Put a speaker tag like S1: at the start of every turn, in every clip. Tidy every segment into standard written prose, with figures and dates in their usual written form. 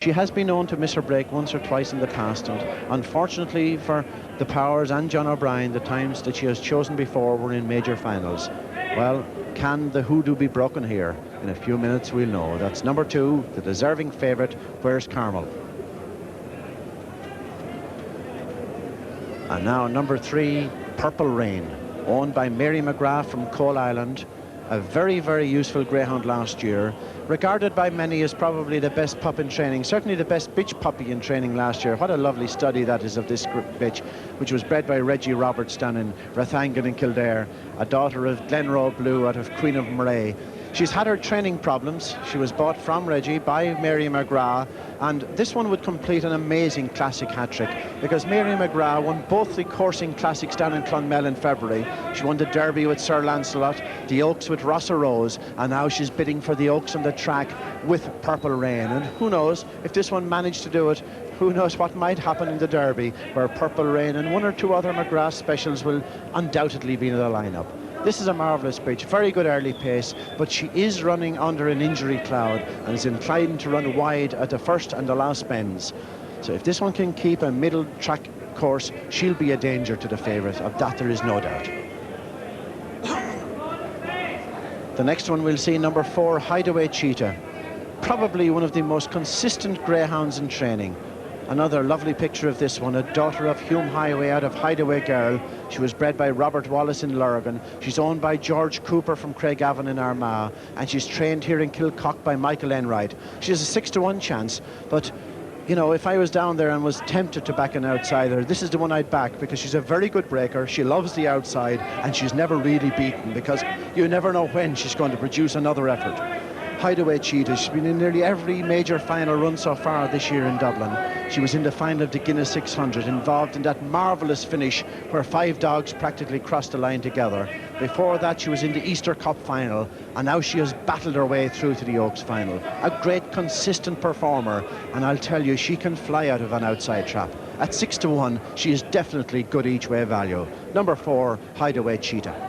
S1: She has been known to miss her break once or twice in the past, and unfortunately for the Powers and John O'Brien, the times that she has chosen before were in major finals. Well, can the hoodoo be broken here? In a few minutes we'll know. That's number 2, the deserving favourite, Where's Carmel? And now number 3, Purple Rain, owned by Mary McGrath from Coal Island. A very, very useful greyhound last year, regarded by many as probably the best pup in training, certainly the best bitch puppy in training last year. What a lovely study that is of this bitch, which was bred by Reggie Roberts down in Rathangan in Kildare, a daughter of Glenroe Blue out of Queen of Moray. She's had her training problems. She was bought from Reggie by Mary McGrath, and this one would complete an amazing classic hat-trick, because Mary McGrath won both the coursing classics down in Clonmel in February. She won the Derby with Sir Lancelot, the Oaks with Rossa Rose, and now she's bidding for the Oaks on the track with Purple Rain. And who knows, if this one managed to do it, who knows what might happen in the Derby, where Purple Rain and 1 or 2 other McGrath specials will undoubtedly be in the lineup. This is a marvellous bitch, very good early pace, but she is running under an injury cloud and is inclined to run wide at the first and the last bends. So if this one can keep a middle track course, she'll be a danger to the favourite. Of that there is no doubt. The next one we'll see, number 4, Hideaway Cheeta. Probably one of the most consistent greyhounds in training. Another lovely picture of this one, a daughter of Hume Highway out of Hideaway Girl. She was bred by Robert Wallace in Lurgan. She's owned by George Cooper from Craigavon in Armagh, and she's trained here in Kilcock by Michael Enright. She has a 6-to-1 chance, but you know, if I was down there and was tempted to back an outsider, this is the one I'd back, because she's a very good breaker. She loves the outside, and she's never really beaten, because you never know when she's going to produce another effort. Hideaway Cheeta, she's been in nearly every major final run so far this year in Dublin. She was in the final of the Guinness 600, involved in that marvellous finish where 5 dogs practically crossed the line together. Before that, she was in the Easter Cup final, and now she has battled her way through to the Oaks final. A great, consistent performer, and I'll tell you, she can fly out of an outside trap. At 6-to-1, she is definitely good each-way value. Number 4, Hideaway Cheeta.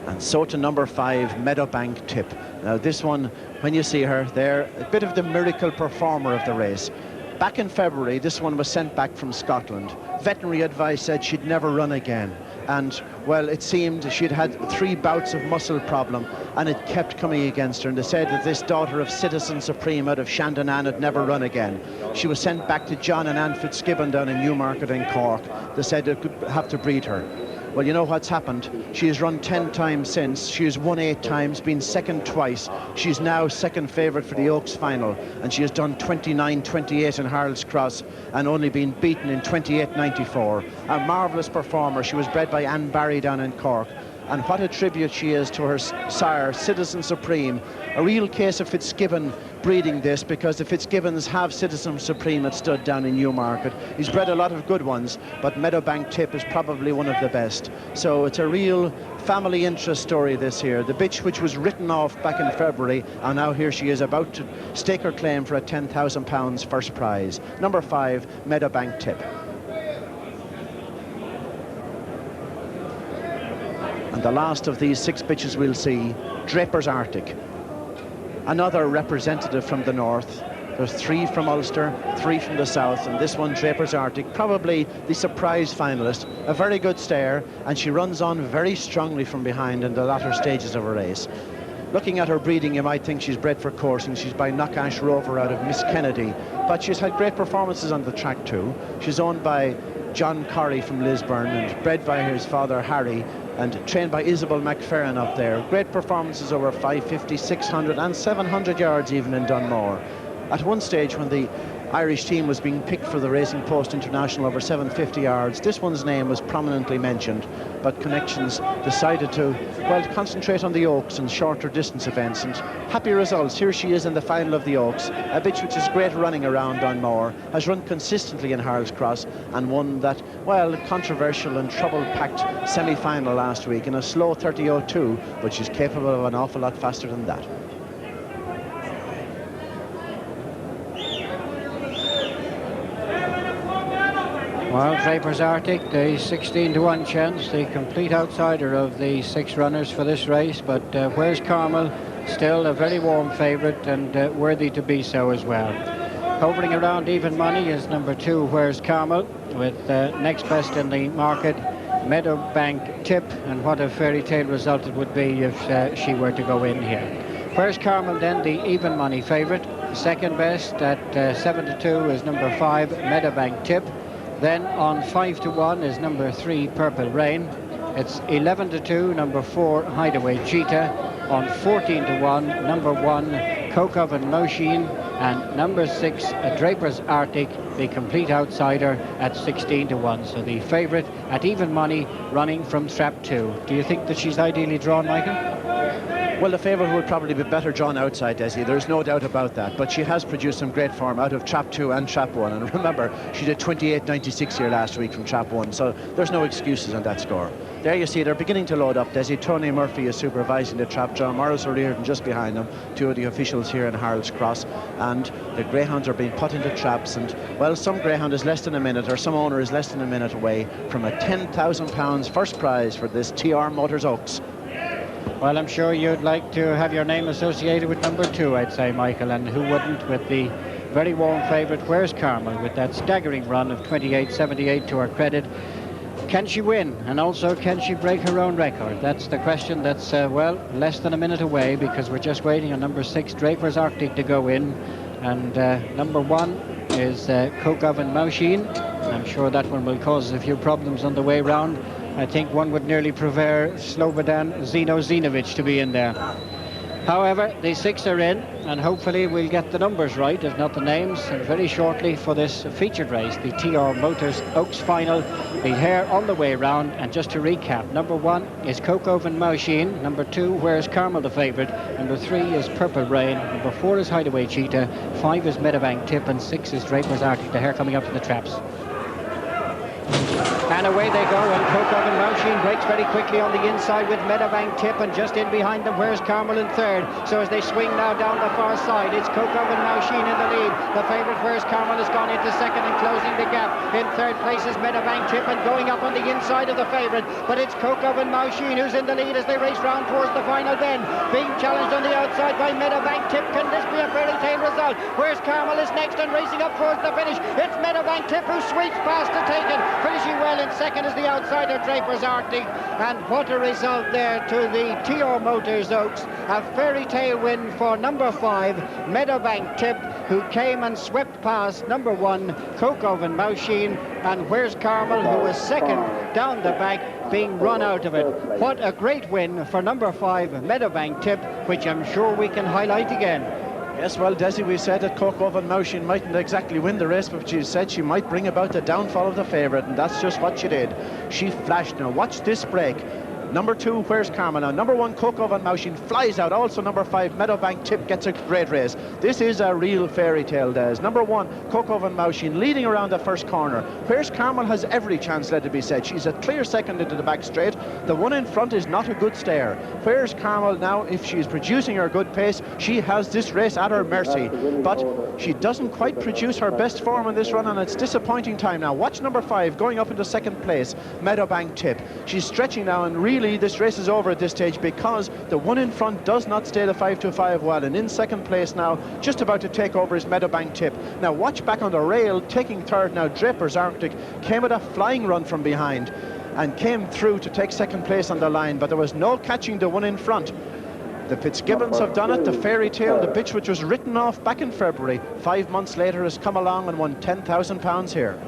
S1: And so to number 5, Meadowbank Tip. Now this one, when you see her, they're a bit of the miracle performer of the race. Back in February, this one was sent back from Scotland. Veterinary advice said she'd never run again. And, well, it seemed she'd had 3 bouts of muscle problem, and it kept coming against her. And they said that this daughter of Citizen Supreme out of Shandon had never run again. She was sent back to John and Anne Fitzgibbons down in Newmarket in Cork. They said they could have to breed her. Well, you know what's happened. She has run 10 times since. She has won 8 times, been second twice. She's now second favourite for the Oaks final, and she has done 29-28 in Harold's Cross and only been beaten in 28-94. A marvellous performer. She was bred by Anne Barry down in Cork. And what a tribute she is to her sire, Citizen Supreme. A real case of Fitzgibbon breeding this, because the Fitzgibbons have Citizen Supreme at stud down in Newmarket. He's bred a lot of good ones, but Meadowbank Tip is probably one of the best. So it's a real family interest story this here. The bitch which was written off back in February, and now here she is about to stake her claim for a £10,000 first prize. Number 5, Meadowbank Tip. And the last of these 6 bitches we'll see, Draper's Artic. Another representative from the north. There's 3 from Ulster, 3 from the south, and this one, Draper's Artic, probably the surprise finalist. A very good stare, and she runs on very strongly from behind in the latter stages of her race. Looking at her breeding, you might think she's bred for coursing. She's by Knockash Rover out of Miss Kennedy, but she's had great performances on the track too. She's owned by John Corrie from Lisburn and bred by his father Harry, and trained by Isabel McFerrin up there. Great performances over 550, 600 and 700 yards even in Dunmore. At one stage when the Irish team was being picked for the Racing Post International over 750 yards, this one's name was prominently mentioned, but Connections decided to, well, concentrate on the Oaks and shorter distance events, and happy results. Here she is in the final of the Oaks, a bitch which is great running around Dunmore, has run consistently in Harold's Cross and won that, well, controversial and trouble-packed semi-final last week in a slow 30:02, but she's capable of an awful lot faster than that.
S2: Well, Draper's Artic, the 16-to-1 chance, the complete outsider of the 6 runners for this race, but Where's Carmel still a very warm favourite and worthy to be so as well. Hovering around even money is number 2, Where's Carmel, with next best in the market, Meadowbank Tip, and what a fairy tale result it would be if she were to go in here. Where's Carmel then, the even money favourite. Second best at 7 to 2 is number 5, Meadowbank Tip. Then on 5 to 1 is number 3, Purple Rain. It's 11 to 2, number 4, Hideaway Cheeta. On 14 to 1, number 1, Cokeoven Mouseen, and number 6, Draper's Artic, the complete outsider at 16 to 1. So the favourite at even money, running from trap 2. Do you think that she's ideally drawn, Michael?
S1: Well, the favourite would probably be better drawn outside, Desi. There's no doubt about that. But she has produced some great form out of trap 2 and trap 1. And remember, she did 28.96 here last week from trap 1. So there's no excuses on that score. There you see they're beginning to load up, Desi. Tony Murphy is supervising the trap. John Morris O'Riordan just behind them. 2 of the officials here in Harold's Cross. And the greyhounds are being put into traps. And, well, some greyhound is less than a minute, or some owner is less than a minute away from a £10,000 first prize for this TR Motors Oaks.
S2: Well, I'm sure you'd like to have your name associated with number 2, I'd say, Michael, and who wouldn't, with the very warm favourite, Where's Carmel, with that staggering run of 28.78 to her credit. Can she win? And also, can she break her own record? That's the question that's, well, less than a minute away, because we're just waiting on number 6, Draper's Arctic, to go in. And number 1 is Cokeoven Mouseen. I'm sure that one will cause a few problems on the way round. I think one would nearly prefer Slobodan Zenovic to be in there. However, the 6 are in, and hopefully we'll get the numbers right, if not the names, and very shortly for this featured race, the TR Motors Oaks Final, the hare on the way round. And just to recap, number 1 is Cokeoven Mouseen, number 2, Where's Carmel, the favourite, number 3 is Purple Rain, number 4 is Hideaway Cheeta, 5 is Meadowbank Tip, and 6 is Draper's Arctic, the hare coming up to the traps. And away they go, and Cokeoven Mouseen breaks very quickly on the inside with Meadowbank Tip, and just in behind them, Where's Carmel in third. So as they swing now down the far side, it's Cokeoven Mouseen in the lead. The favourite, Where's Carmel, has gone into second and closing the gap. In third place is Meadowbank Tip, and going up on the inside of the favourite. But it's Cokeoven Mouseen who's in the lead as they race round towards the final bend. Being challenged on the outside by Meadowbank Tip. Can this be a fairy tale result? Where's Carmel is next and racing up towards the finish. It's Meadowbank Tip who sweeps past to take it. Finishing well in second is the outsider, Draper's Arctic. And what a result there to the TR Motors Oaks. A fairy tale win for number 5, Meadowbank Tip, who came and swept past number 1, Cokeoven Mouseen, and Where's Carmel, who was second down the back, being run out of it. What a great win for number 5, Meadowbank Tip, which I'm sure we can highlight again.
S1: Yes, well, Desi, we said that Cokeoven Mouseen mightn't exactly win the race, but she said she might bring about the downfall of the favourite, and that's just what she did. She flashed. Now, watch this break. Number 2, Where's Carmel? Now, number 1, Cokeoven Mouseen flies out. Also, number 5, Meadowbank Tip gets a great race. This is a real fairy tale, Des. Number 1, Cokeoven Mouseen leading around the first corner. Where's Carmel has every chance, let it be said. She's a clear second into the back straight. The one in front is not a good stare. Where's Carmel now? If she's producing her good pace, she has this race at her mercy. But she doesn't quite produce her best form in this run, and it's disappointing time now. Watch number 5 going up into second place, Meadowbank Tip. She's stretching now, and really this race is over at this stage because the one in front does not stay the 5-2-5 well, and in second place now, just about to take over, is Meadowbank Tip. Now watch back on the rail, taking third now, Draper's Arctic came with a flying run from behind and came through to take second place on the line, but there was no catching the one in front. The Fitzgibbons have done it. The fairy tale, the bitch which was written off back in February, 5 months later has come along and won £10,000 here.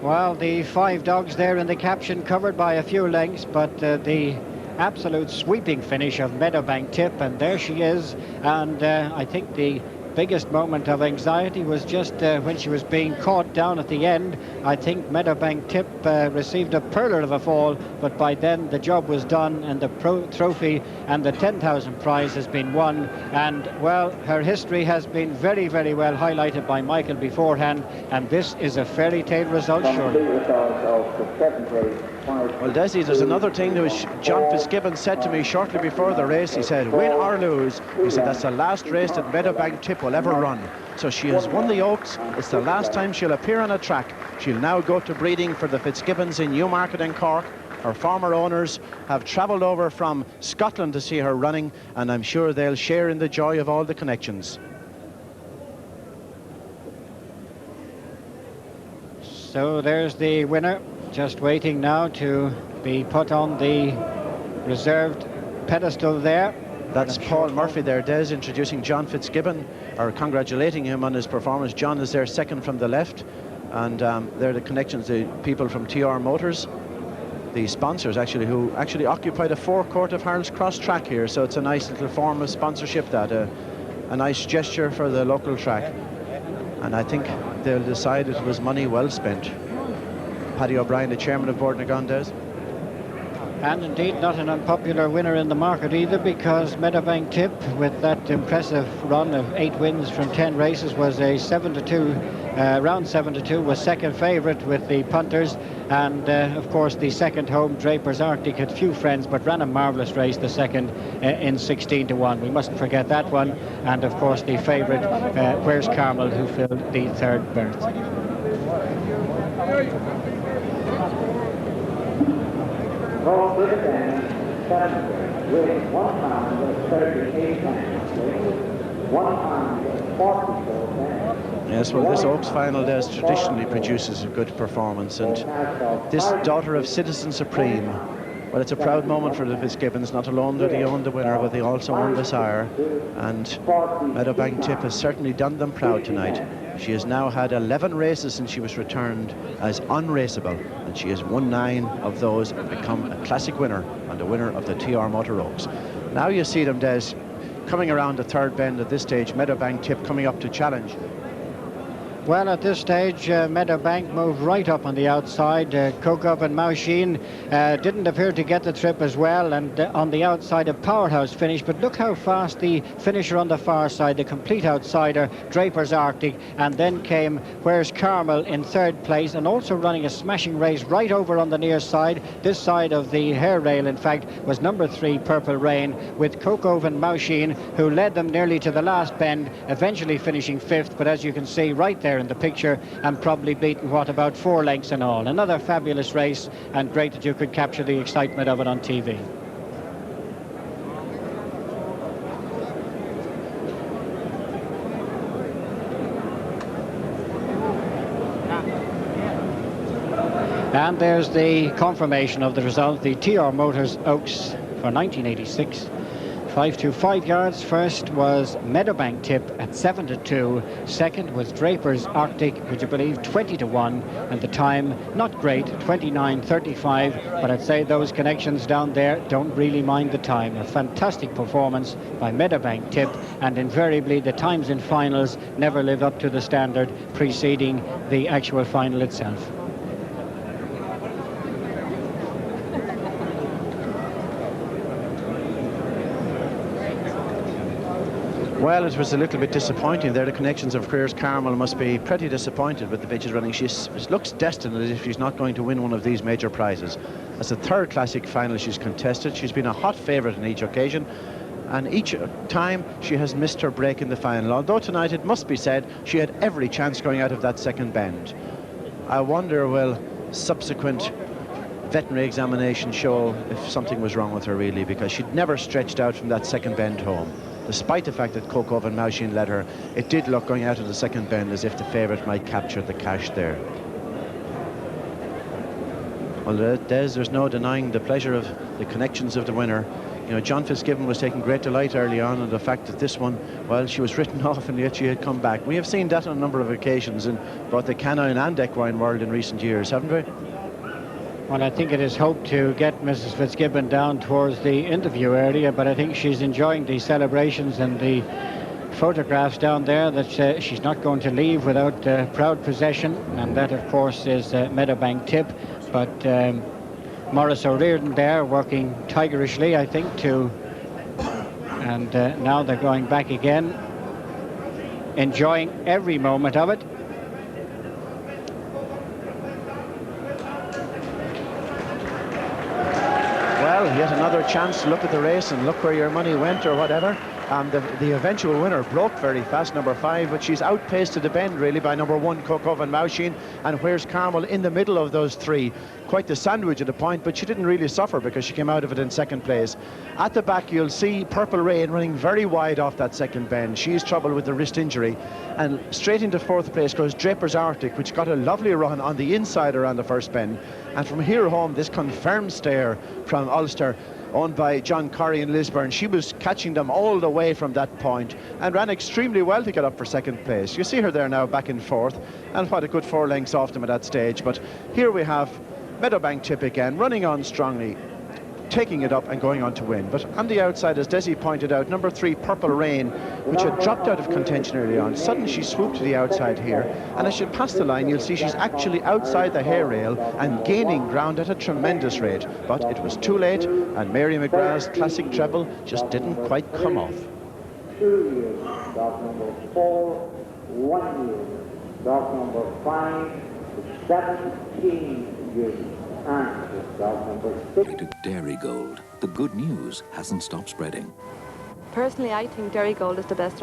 S2: Well, the 5 dogs there in the caption covered by a few lengths, but the absolute sweeping finish of Meadowbank Tip, and there she is. And I think the biggest moment of anxiety was just when she was being caught down at the end. I think Meadowbank Tip received a pearler of a fall, but by then the job was done, and the trophy and the 10,000 prize has been won. And well, her history has been very, very well highlighted by Michael beforehand, and this is a fairy tale result, surely.
S1: Well, Desi, there's another thing that John Fitzgibbons said to me shortly before the race. He said, win or lose, he said that's the last race that Meadowbank Tip will ever run. So she has won the Oaks. It's the last time she'll appear on a track. She'll now go to breeding for the Fitzgibbons in Newmarket and Cork. Her former owners have travelled over from Scotland to see her running, and I'm sure they'll share in the joy of all the connections.
S2: So there's the winner, just waiting now to be put on the reserved pedestal there.
S1: That's Paul Murphy there, Des, introducing John Fitzgibbon, or congratulating him on his performance. John is there second from the left, and they're the connections, the people from TR Motors, the sponsors actually, who actually occupied a forecourt of Harold's Cross track here, so it's a nice little form of sponsorship, that a nice gesture for the local track. And I think they'll decide it was money well spent. Paddy O'Brien, the chairman of Board Nagondes.
S2: And indeed not an unpopular winner in the market either, because Meadowbank Tip, with that impressive run of 8 wins from 10 races, was a 7-2, round 7-2, was second favourite with the punters. And of course the second home, Draper's Artic, had few friends but ran a marvellous race, the second, in 16-1. We mustn't forget that one. And of course the favourite, Where's Carmel, who filled the third berth.
S3: Roll with it, 7 with 1 pound of 38 pounds, 1 pound of 44 pounds.
S1: Yes, well, this Oaks final does traditionally produces a good performance, and this daughter of Citizen Supreme, well, it's a proud moment for the Fitzgibbons. Not alone do they own the winner, but they also own the sire, and Meadowbank Tip has certainly done them proud tonight. She has now had 11 races since she was returned as unraceable, and she has won 9 of those and become a classic winner and a winner of the TR Motor Oaks. Now you see them, Des, coming around the third bend at this stage. Meadowbank Tip coming up to challenge.
S2: Well, at this stage, Meadowbank moved right up on the outside. Cokeoven Mouseen didn't appear to get the trip as well, and on the outside a powerhouse finish. But look how fast the finisher on the far side, the complete outsider, Draper's Artic, and then came Where's Carmel in third place, and also running a smashing race right over on the near side. This side of the hair rail, in fact, was number 3, Purple Rain, with Cokeoven Mouseen, who led them nearly to the last bend, eventually finishing 5th. But as you can see right there in the picture, and probably beaten, what, about 4 lengths in all. Another fabulous race, and great that you could capture the excitement of it on TV. And there's the confirmation of the result, the TR Motors Oaks for 1986. 5 yards. First was Meadowbank Tip at 7-2. Second was Draper's Artic, would you believe, 20-1. And the time, not great, 29:35. But I'd say those connections down there don't really mind the time. A fantastic performance by Meadowbank Tip, and invariably the times in finals never live up to the standard preceding the actual final itself.
S1: Well, it was a little bit disappointing there. The connections of Where's Carmel must be pretty disappointed with the bitches running. She looks destined as if she's not going to win one of these major prizes. As the third classic final she's contested, she's been a hot favourite on each occasion, and each time she has missed her break in the final. Although tonight, it must be said, she had every chance going out of that second bend. I wonder, will subsequent veterinary examination show if something was wrong with her, really, because she'd never stretched out from that second bend home. Despite the fact that Cokeoven Mouseen led her, it did look going out of the second bend as if the favourite might capture the cash there. Well, there's no denying the pleasure of the connections of the winner. You know, John Fitzgibbon was taking great delight early on in the fact that this one, well, she was written off and yet she had come back. We have seen that on a number of occasions in both the canine and equine world in recent years, haven't we?
S2: Well, I think it is hoped to get Mrs. Fitzgibbon down towards the interview area, but I think she's enjoying the celebrations and the photographs down there, that she's not going to leave without proud possession, and that, of course, is Meadowbank Tip. But Maurice O'Riordan there working tigerishly, I think, too. And now they're going back again, enjoying every moment of it.
S1: Well, yet another chance to look at the race and look where your money went or whatever. The eventual winner broke very fast, number 5, but she's outpaced to the bend really by number 1, Cokeoven Mouseen, and Where's Carmel in the middle of those 3. Quite the sandwich at a point, but she didn't really suffer because she came out of it in second place. At the back you'll see Purple Rain running very wide off that second bend. She's trouble with the wrist injury, and straight into 4th place goes Draper's Artic, which got a lovely run on the inside around the first bend. And from here home, this confirmed stare from Ulster, owned by John Corrie in Lisburn. She was catching them all the way from that point and ran extremely well to get up for second place. You see her there now back in 4th, and what a good 4 lengths off them at that stage. But here we have Meadowbank Tip again, running on strongly, taking it up and going on to win. But on the outside, as Desi pointed out, number 3, Purple Rain, which had dropped out of contention early on, suddenly she swooped to the outside here, and as she passed the line, you'll see she's actually outside the hay rail and gaining ground at a tremendous rate. But it was too late, and Mary McGrath's classic treble just didn't quite come off.
S3: 2 years, dog number 4, 1 year, dog number 5, 17 years.
S4: To Dairy Gold, the good news hasn't stopped spreading.
S5: Personally, I think Dairy Gold is the best